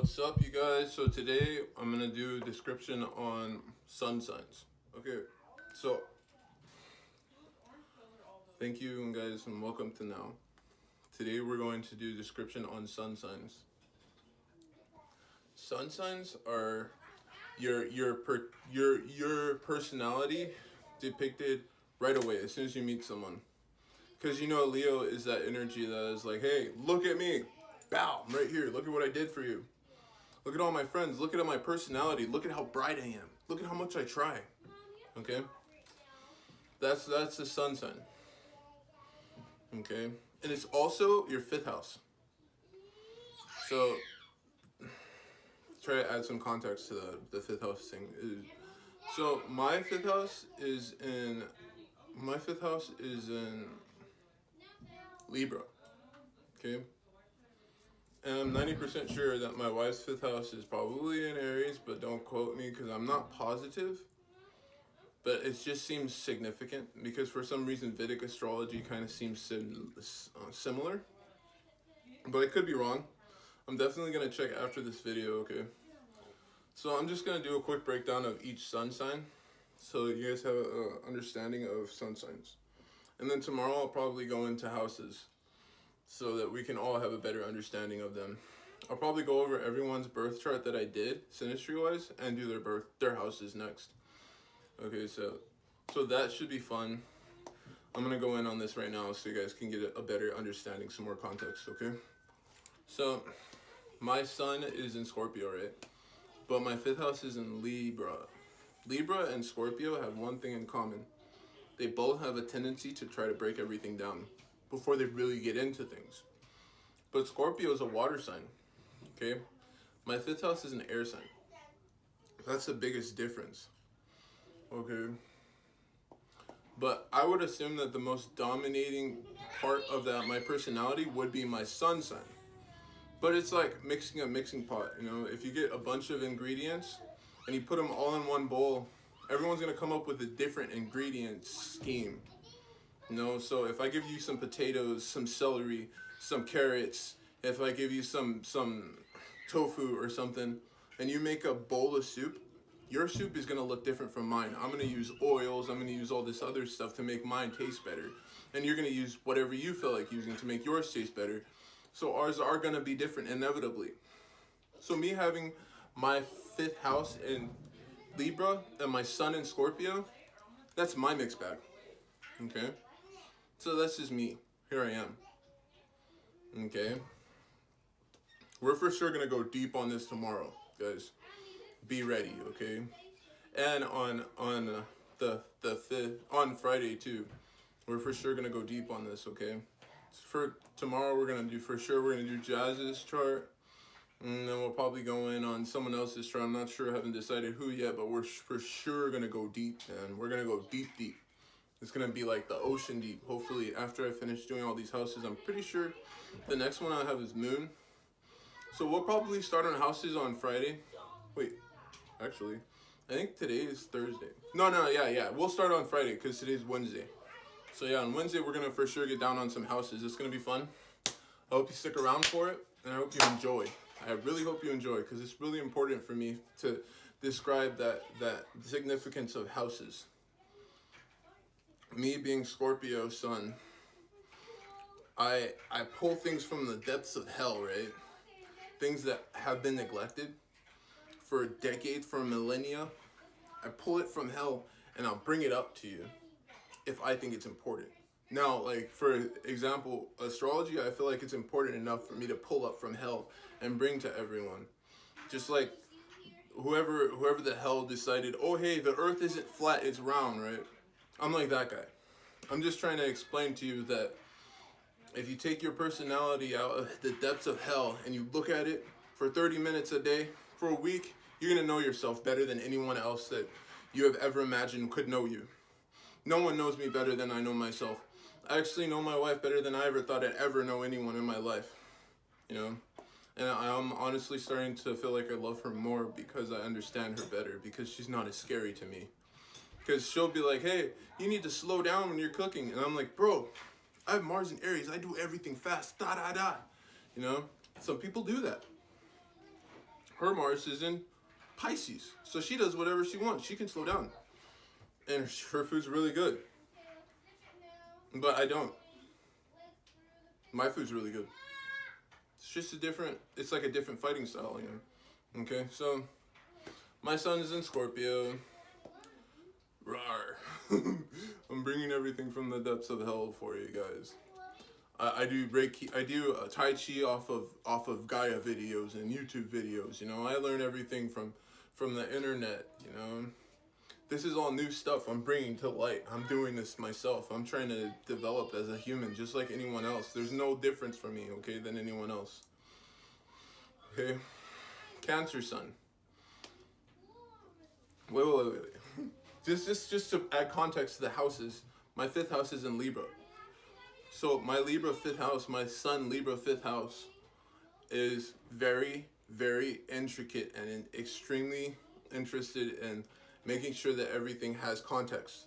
What's up, you guys? So today I'm gonna do a description on sun signs. Okay, so thank you guys and welcome to now. Today we're going to do a description on sun signs. Sun signs are your personality depicted right away as soon as you meet someone. Because you know Leo is that energy that is like, hey, look at me, bow, I'm right here. Look at what I did for you. Look at all my friends. Look at my personality. Look at how bright I am. Look at how much I try. Okay? That's the sun sign. Okay? And it's also your fifth house. So, try to add some context to the fifth house thing. So, my fifth house is in Libra. Okay? And I'm 90% sure that my wife's fifth house is probably in Aries, but don't quote me because I'm not positive. But it just seems significant because for some reason Vedic astrology kind of seems similar. But I could be wrong. I'm definitely going to check after this video, okay? So I'm just going to do a quick breakdown of each sun sign so you guys have an understanding of sun signs. And then tomorrow I'll probably go into houses, so that we can all have a better understanding of them. I'll probably go over everyone's birth chart that I did, synastry-wise, and do their houses next. Okay, so that should be fun. I'm gonna go in on this right now so you guys can get a better understanding, some more context, okay? So, my sun is in Scorpio, right? But my fifth house is in Libra. Libra and Scorpio have one thing in common. They both have a tendency to try to break everything down before they really get into things. But Scorpio is a water sign, okay? My fifth house is an air sign. That's the biggest difference, okay? But I would assume that the most dominating part of that, my personality, would be my sun sign. But it's like mixing a mixing pot, you know? If you get a bunch of ingredients and you put them all in one bowl, everyone's gonna come up with a different ingredient scheme. You know, so if I give you some potatoes, some celery, some carrots, if I give you some tofu or something, and you make a bowl of soup, your soup is going to look different from mine. I'm going to use oils, I'm going to use all this other stuff to make mine taste better. And you're going to use whatever you feel like using to make yours taste better. So ours are going to be different inevitably. So me having my fifth house in Libra and my sun in Scorpio, that's my mixed bag. Okay? So that's just me. Here I am. Okay. We're for sure gonna go deep on this tomorrow, guys. Be ready, okay? And on the fifth, on Friday too, we're for sure gonna go deep on this, okay? For tomorrow, we're gonna do Jazz's chart, and then we'll probably go in on someone else's chart. I'm not sure, I haven't decided who yet, but we're for sure gonna go deep, and we're gonna go deep. It's gonna be like the ocean deep. Hopefully, after I finish doing all these houses, I'm pretty sure the next one I have is Moon. So we'll probably start on houses on Friday. Wait, actually, I think today is Thursday. No, yeah. We'll start on Friday because today's Wednesday. So yeah, on Wednesday we're gonna for sure get down on some houses. It's gonna be fun. I hope you stick around for it, and I hope you enjoy. I really hope you enjoy because it's really important for me to describe that significance of houses. Me being Scorpio sun, I pull things from the depths of hell, right? Things that have been neglected for decades, for millennia. I pull it from hell and I'll bring it up to you if I think it's important. Now, like for example, astrology, I feel like it's important enough for me to pull up from hell and bring to everyone. Just like whoever the hell decided, oh hey, the earth isn't flat, it's round, right? I'm like that guy. I'm just trying to explain to you that if you take your personality out of the depths of hell and you look at it for 30 minutes a day, for a week, you're going to know yourself better than anyone else that you have ever imagined could know you. No one knows me better than I know myself. I actually know my wife better than I ever thought I'd ever know anyone in my life. You know? And I'm honestly starting to feel like I love her more because I understand her better, because she's not as scary to me. Because she'll be like, hey, you need to slow down when you're cooking. And I'm like, bro, I have Mars and Aries. I do everything fast. Da. You know? Some people do that. her Mars is in Pisces. So she does whatever she wants. She can slow down. And her food's really good. But I don't. My food's really good. It's just a different, it's like a different fighting style, you know. Okay, so my sun is in Scorpio. Rawr. I'm bringing everything from the depths of hell for you guys. I do Reiki, I do Tai Chi off of Gaia videos and YouTube videos, you know. I learn everything from the internet, you know. This is all new stuff I'm bringing to light. I'm doing this myself. I'm trying to develop as a human, just like anyone else. There's no difference for me, okay, than anyone else. Okay? Cancer sun. Wait. Just to add context to the houses, my 5th house is in Libra. So my Libra 5th house, my sun Libra 5th house, is very, very intricate and extremely interested in making sure that everything has context.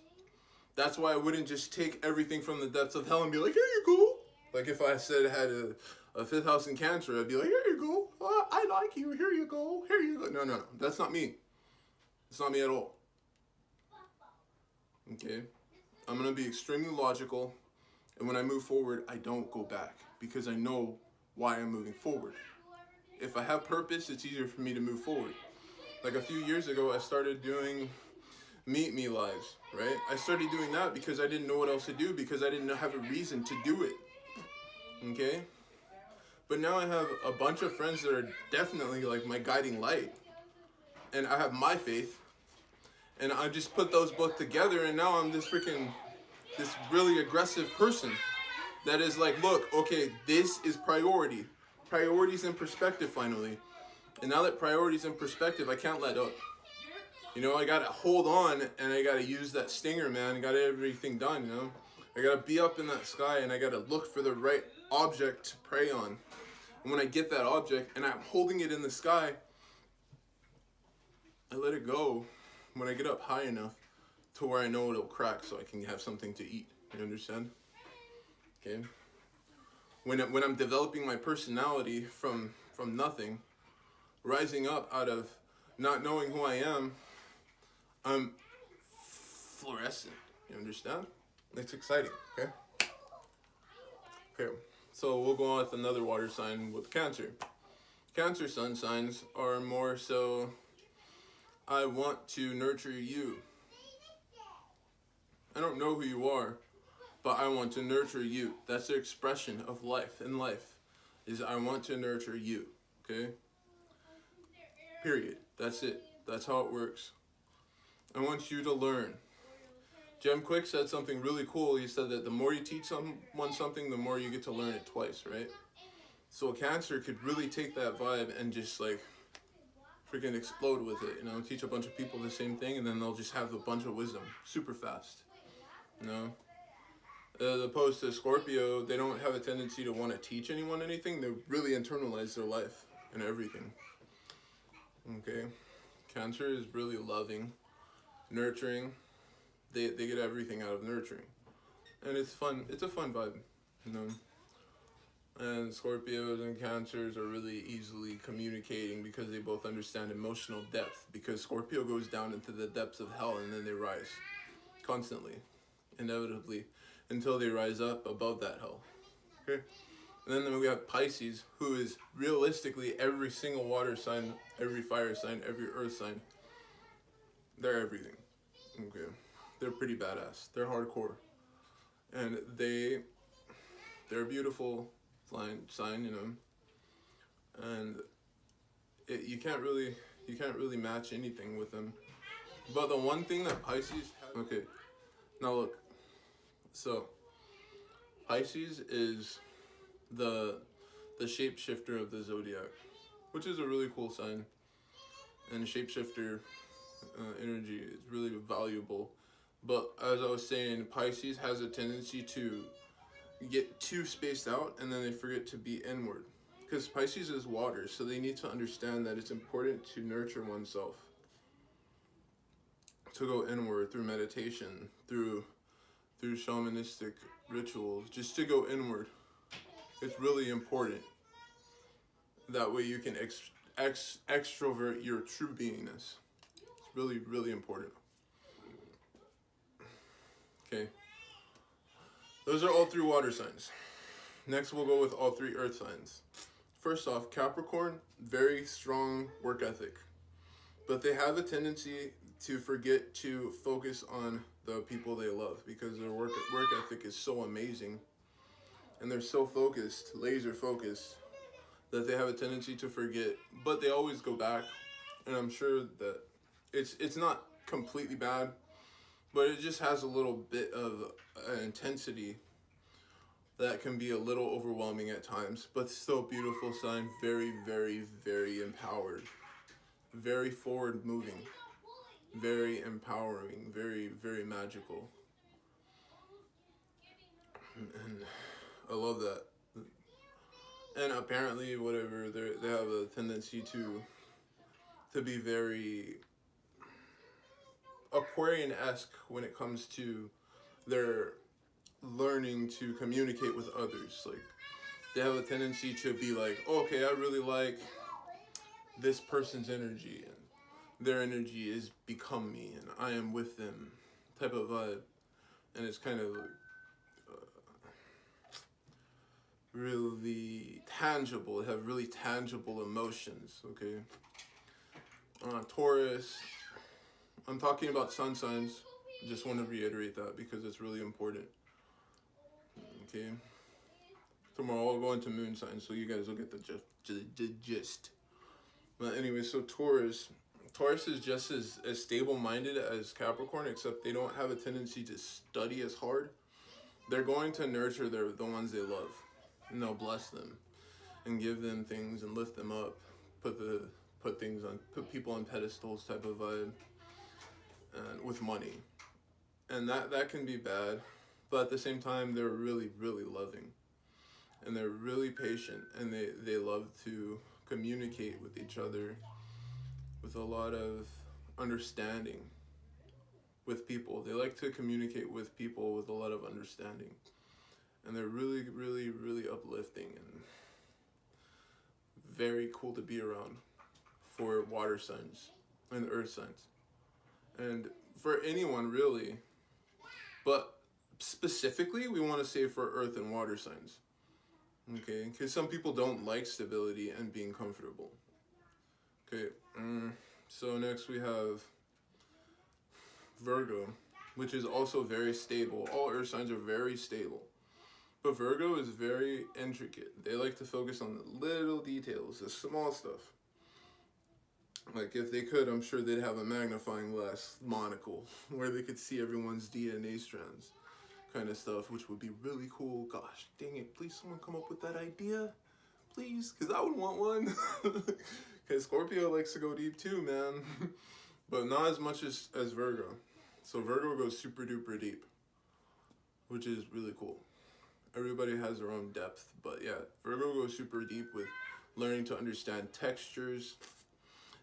That's why I wouldn't just take everything from the depths of hell and be like, here you go. Like if I said I had a 5th house in Cancer, I'd be like, here you go. I like you. Here you go. Here you go. No. That's not me. It's not me at all. Okay? I'm going to be extremely logical. And when I move forward, I don't go back because I know why I'm moving forward. If I have purpose, it's easier for me to move forward. Like a few years ago, I started doing Meet Me lives, right? I started doing that because I didn't know what else to do, because I didn't have a reason to do it, okay? But now I have a bunch of friends that are definitely like my guiding light, and I have my faith, and I just put those both together, and now I'm this really aggressive person that is like, look, okay, this is priority. Priorities in perspective finally. And now that priorities in perspective, I can't let up. You know, I gotta hold on and I gotta use that stinger, man. I gotta everything done, you know. I gotta be up in that sky and I gotta look for the right object to prey on. And when I get that object and I'm holding it in the sky, I let it go when I get up high enough to where I know it'll crack so I can have something to eat. You understand? Okay. When I'm developing my personality from nothing, rising up out of not knowing who I am, I'm fluorescent. You understand? It's exciting, okay? Okay, so we'll go on with another water sign with Cancer. Cancer sun signs are more so, I want to nurture you. I don't know who you are, but I want to nurture you. That's the expression of life in life, is I want to nurture you, okay? Period. That's it. That's how it works. I want you to learn. Jem Quick said something really cool. He said that the more you teach someone something, the more you get to learn it twice, right? So a Cancer could really take that vibe and just like freaking explode with it, you know, teach a bunch of people the same thing and then they'll just have a bunch of wisdom super fast, you know? As opposed to Scorpio, they don't have a tendency to want to teach anyone anything. They really internalize their life and everything. Okay, Cancer is really loving, nurturing. They get everything out of nurturing, and it's fun. It's a fun vibe, you know. And Scorpios and Cancers are really easily communicating because they both understand emotional depth. Because Scorpio goes down into the depths of hell and then they rise, constantly, inevitably, until they rise up above that hell. Okay. And then we have Pisces, who is realistically every single water sign, every fire sign, every earth sign. They're everything. Okay. They're pretty badass. They're hardcore. And they're a beautiful sign, you know. And you can't really match anything with them. But the one thing that Pisces have, okay. Now look. So Pisces is the shapeshifter of the zodiac, which is a really cool sign, and shapeshifter energy is really valuable. But as I was saying, Pisces has a tendency to get too spaced out and then they forget to be inward, because Pisces is water, so they need to understand that it's important to nurture oneself, to go inward through meditation, through shamanistic rituals, just to go inward. It's really important. That way you can extrovert your true beingness. It's really, really important. Okay. Those are all 3 water signs. Next, we'll go with all 3 earth signs. First off, Capricorn, very strong work ethic. But they have a tendency to forget to focus on the people they love because their work ethic is so amazing. And they're so focused, laser focused, that they have a tendency to forget. But they always go back. And I'm sure that it's not completely bad, but it just has a little bit of an intensity that can be a little overwhelming at times, but still beautiful sign, very, very, very empowered, very forward moving, very empowering, very, very magical. And I love that. And apparently, whatever, they have a tendency to be very Aquarian-esque when it comes to their learning to communicate with others. Like, they have a tendency to be like, oh, okay, I really like this person's energy, and their energy is become me, and I am with them, type of vibe. And it's kind of really tangible. They have really tangible emotions, okay? Taurus, I'm talking about sun signs. Just want to reiterate that because it's really important. Okay. Tomorrow I'll go into moon signs so you guys will get the gist. But anyway, so Taurus is just as stable-minded as Capricorn, except they don't have a tendency to study as hard. They're going to nurture the ones they love, and they'll bless them and give them things and lift them up, put people on pedestals type of vibe, and with money. And that can be bad, but at the same time, they're really, really loving. And they're really patient, and they love to communicate with each other with a lot of understanding with people. They like to communicate with people with a lot of understanding. And they're really, really, really uplifting and very cool to be around for water signs and earth signs. And for anyone, really. But specifically, we want to say for earth and water signs. Okay, because some people don't like stability and being comfortable. Okay, so next we have Virgo, which is also very stable. All earth signs are very stable. But Virgo is very intricate. They like to focus on the little details, the small stuff. Like, if they could, I'm sure they'd have a magnifying glass monocle where they could see everyone's DNA strands. Kind of stuff, which would be really cool. Gosh, dang it, please someone come up with that idea, please, because I would want one. Because Scorpio likes to go deep too, man. But not as much as Virgo. So Virgo goes super duper deep, which is really cool. Everybody has their own depth, but yeah, Virgo goes super deep with learning to understand textures.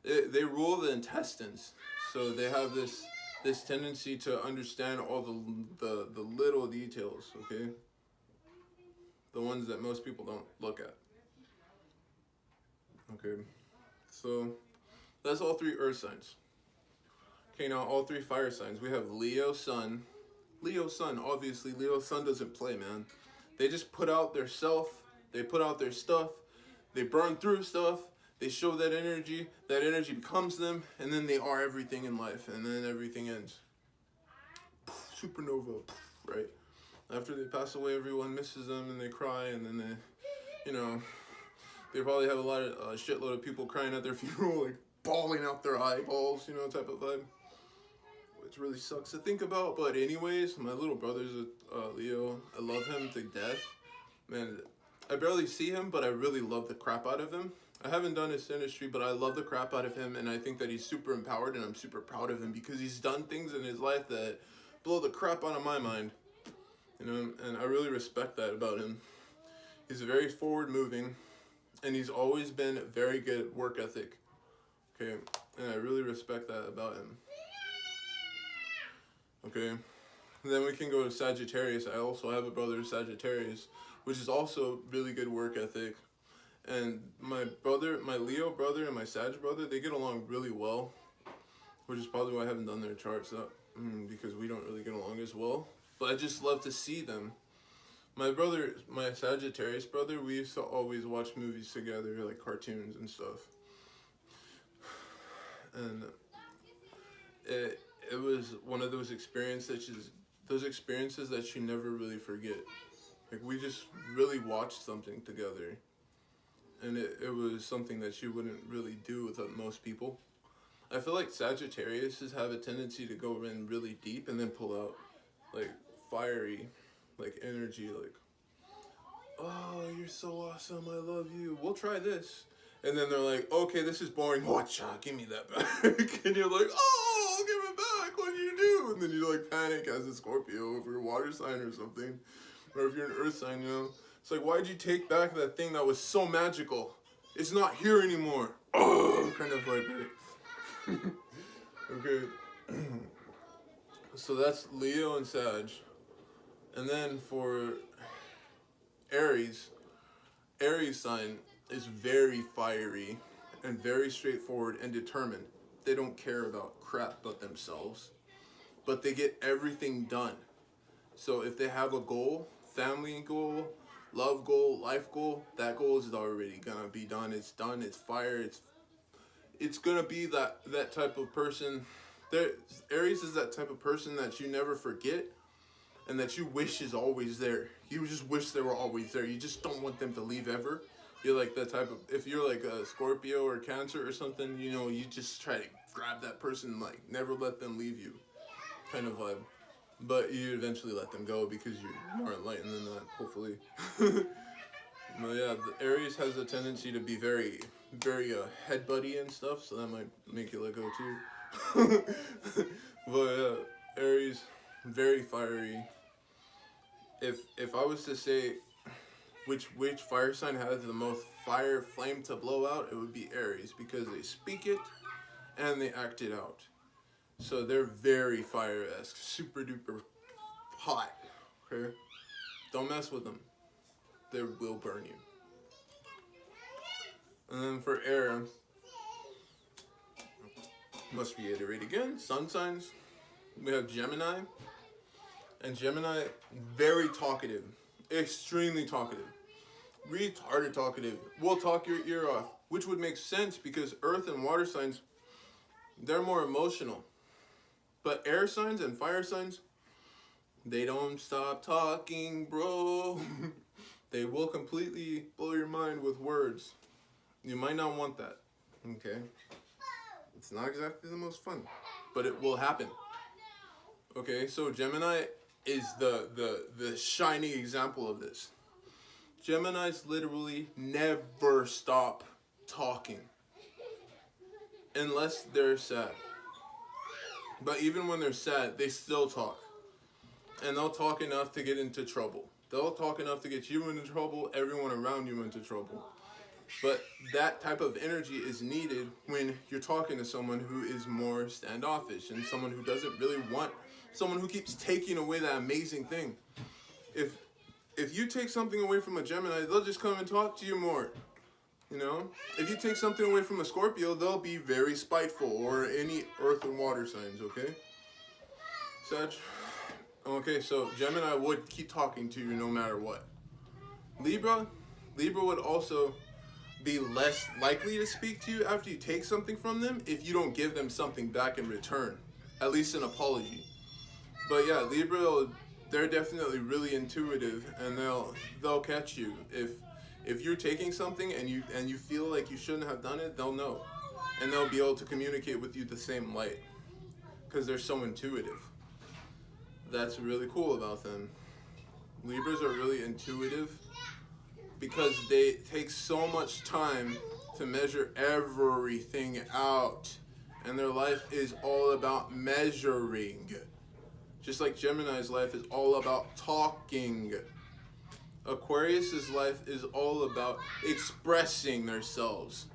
They rule the intestines, so they have this tendency to understand all the little details, okay? The ones that most people don't look at. Okay, so that's all 3 earth signs. Okay, now all 3 fire signs. We have Leo Sun. Leo Sun, obviously, Leo Sun doesn't play, man. They just put out their self, they put out their stuff, they burn through stuff, they show that energy becomes them, and then they are everything in life, and then everything ends. Supernova, right? After they pass away, everyone misses them, and they cry, and then they, they probably have a lot of shitload of people crying at their funeral, like bawling out their eyeballs, type of vibe. Which really sucks to think about, but anyways, my little brother's a Leo. I love him to death. Man, I barely see him, but I really love the crap out of him. I haven't done his synastry, but I love the crap out of him, and I think that he's super empowered, and I'm super proud of him because he's done things in his life that blow the crap out of my mind. And I really respect that about him. He's very forward moving, and he's always been very good at work ethic. Okay, and I really respect that about him. Okay, and then we can go to Sagittarius. I also have a brother, Sagittarius, which is also really good work ethic. And my brother, my Leo brother and my Sag brother, they get along really well, which is probably why I haven't done their charts up, because we don't really get along as well. But I just love to see them. My brother, my Sagittarius brother, we used to always watch movies together, like cartoons and stuff. And it was one of those experiences that you never really forget. Like, we just really watched something together. And it was something that you wouldn't really do with most people. I feel like Sagittariuses have a tendency to go in really deep and then pull out, like, fiery, like, energy, like, oh, you're so awesome, I love you, we'll try this. And then they're like, okay, this is boring, watcha, give me that back. And you're like, oh, I'll give it back, what do you do? And then you, like, panic as a Scorpio if you're a water sign or something. Or if you're an earth sign, you know. It's like, why'd you take back that thing that was so magical? It's not here anymore. Oh, kind of like, okay. So that's Leo and Sag. And then for Aries sign is very fiery and very straightforward and determined. They don't care about crap but themselves, but they get everything done. So if they have a goal, family goal, love goal, life goal, that goal is already gonna be done. It's done, it's fire, it's gonna be that type of person. Aries is that type of person that you never forget and that you wish is always there. You just wish they were always there. You just don't want them to leave ever. You're like that type of, if you're like a Scorpio or Cancer or something, you know, you just try to grab that person, like never let them leave you kind of vibe. But you eventually let them go because you're more enlightened than that, hopefully. But yeah, the Aries has a tendency to be very, very head-buddy and stuff, so that might make you let go too. But Aries, very fiery. If I was to say which fire sign has the most fire flame to blow out, it would be Aries, because they speak it and they act it out. So they're very fire-esque, super duper hot, okay? Don't mess with them. They will burn you. And then for air, must reiterate again, sun signs, we have Gemini. And Gemini, very talkative, extremely talkative, retarded talkative, will talk your ear off, which would make sense because earth and water signs, they're more emotional. But air signs and fire signs, they don't stop talking, bro. They will completely blow your mind with words. You might not want that, okay? It's not exactly the most fun, but it will happen. Okay, so Gemini is the shining example of this. Geminis literally never stop talking unless they're sad. But even when they're sad, they still talk. And they'll talk enough to get into trouble. They'll talk enough to get you into trouble, everyone around you into trouble. But that type of energy is needed when you're talking to someone who is more standoffish and someone who doesn't really want, someone who keeps taking away that amazing thing. If you take something away from a Gemini, they'll just come and talk to you more. You know, if you take something away from a Scorpio, they'll be very spiteful, or any earth and water signs, okay? Sag. Okay, so Gemini would keep talking to you no matter what. Libra would also be less likely to speak to you after you take something from them if you don't give them something back in return, at least an apology. But yeah, Libra, they're definitely really intuitive, and they'll catch you. If you're taking something and you feel like you shouldn't have done it, they'll know. And they'll be able to communicate with you the same light because they're so intuitive. That's really cool about them. Libras are really intuitive because they take so much time to measure everything out. And their life is all about measuring. Just like Gemini's life is all about talking. Aquarius's life is all about expressing themselves,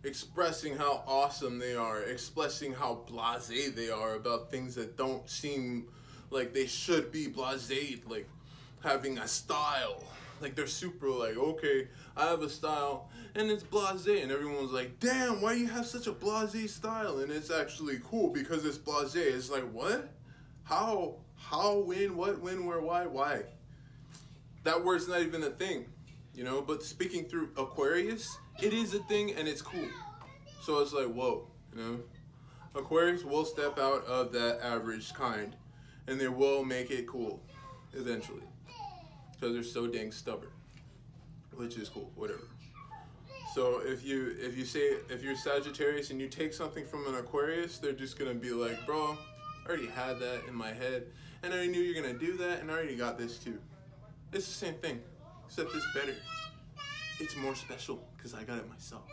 expressing how awesome they are, expressing how blasé they are about things that don't seem like they should be blasé, like having a style, Like they're super like, okay, I have a style and it's blasé, and everyone's like, damn, why do you have such a blasé style? And it's actually cool because it's blasé. It's like, what? How, when, what, when, where, why? That word's not even a thing, you know? But speaking through Aquarius, it is a thing and it's cool. So it's like, whoa, you know? Aquarius will step out of that average kind and they will make it cool eventually. Because they're so dang stubborn, which is cool, whatever. So if you're Sagittarius and you take something from an Aquarius, they're just gonna be like, bro, I already had that in my head, and I already knew you're gonna do that, and I already got this too. It's the same thing, except it's better. It's more special because I got it myself.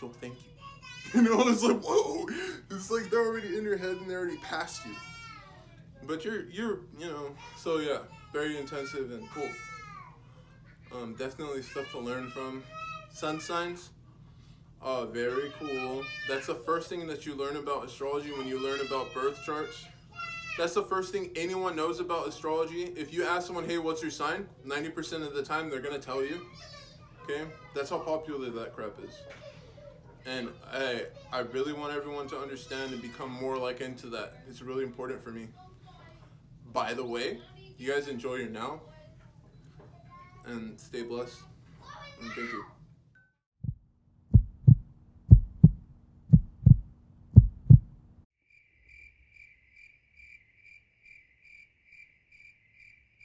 So thank you. You know, it's like, whoa, it's like they're already in your head and they already passed you. But you're you know, so yeah, very intensive and cool. Definitely stuff to learn from. Sun signs, very cool. That's the first thing that you learn about astrology when you learn about birth charts. That's the first thing anyone knows about astrology. If you ask someone, hey, what's your sign? 90% of the time, they're gonna tell you. Okay? That's how popular that crap is. And I really want everyone to understand and become more like into that. It's really important for me. By the way, you guys enjoy your now. And stay blessed. And thank you.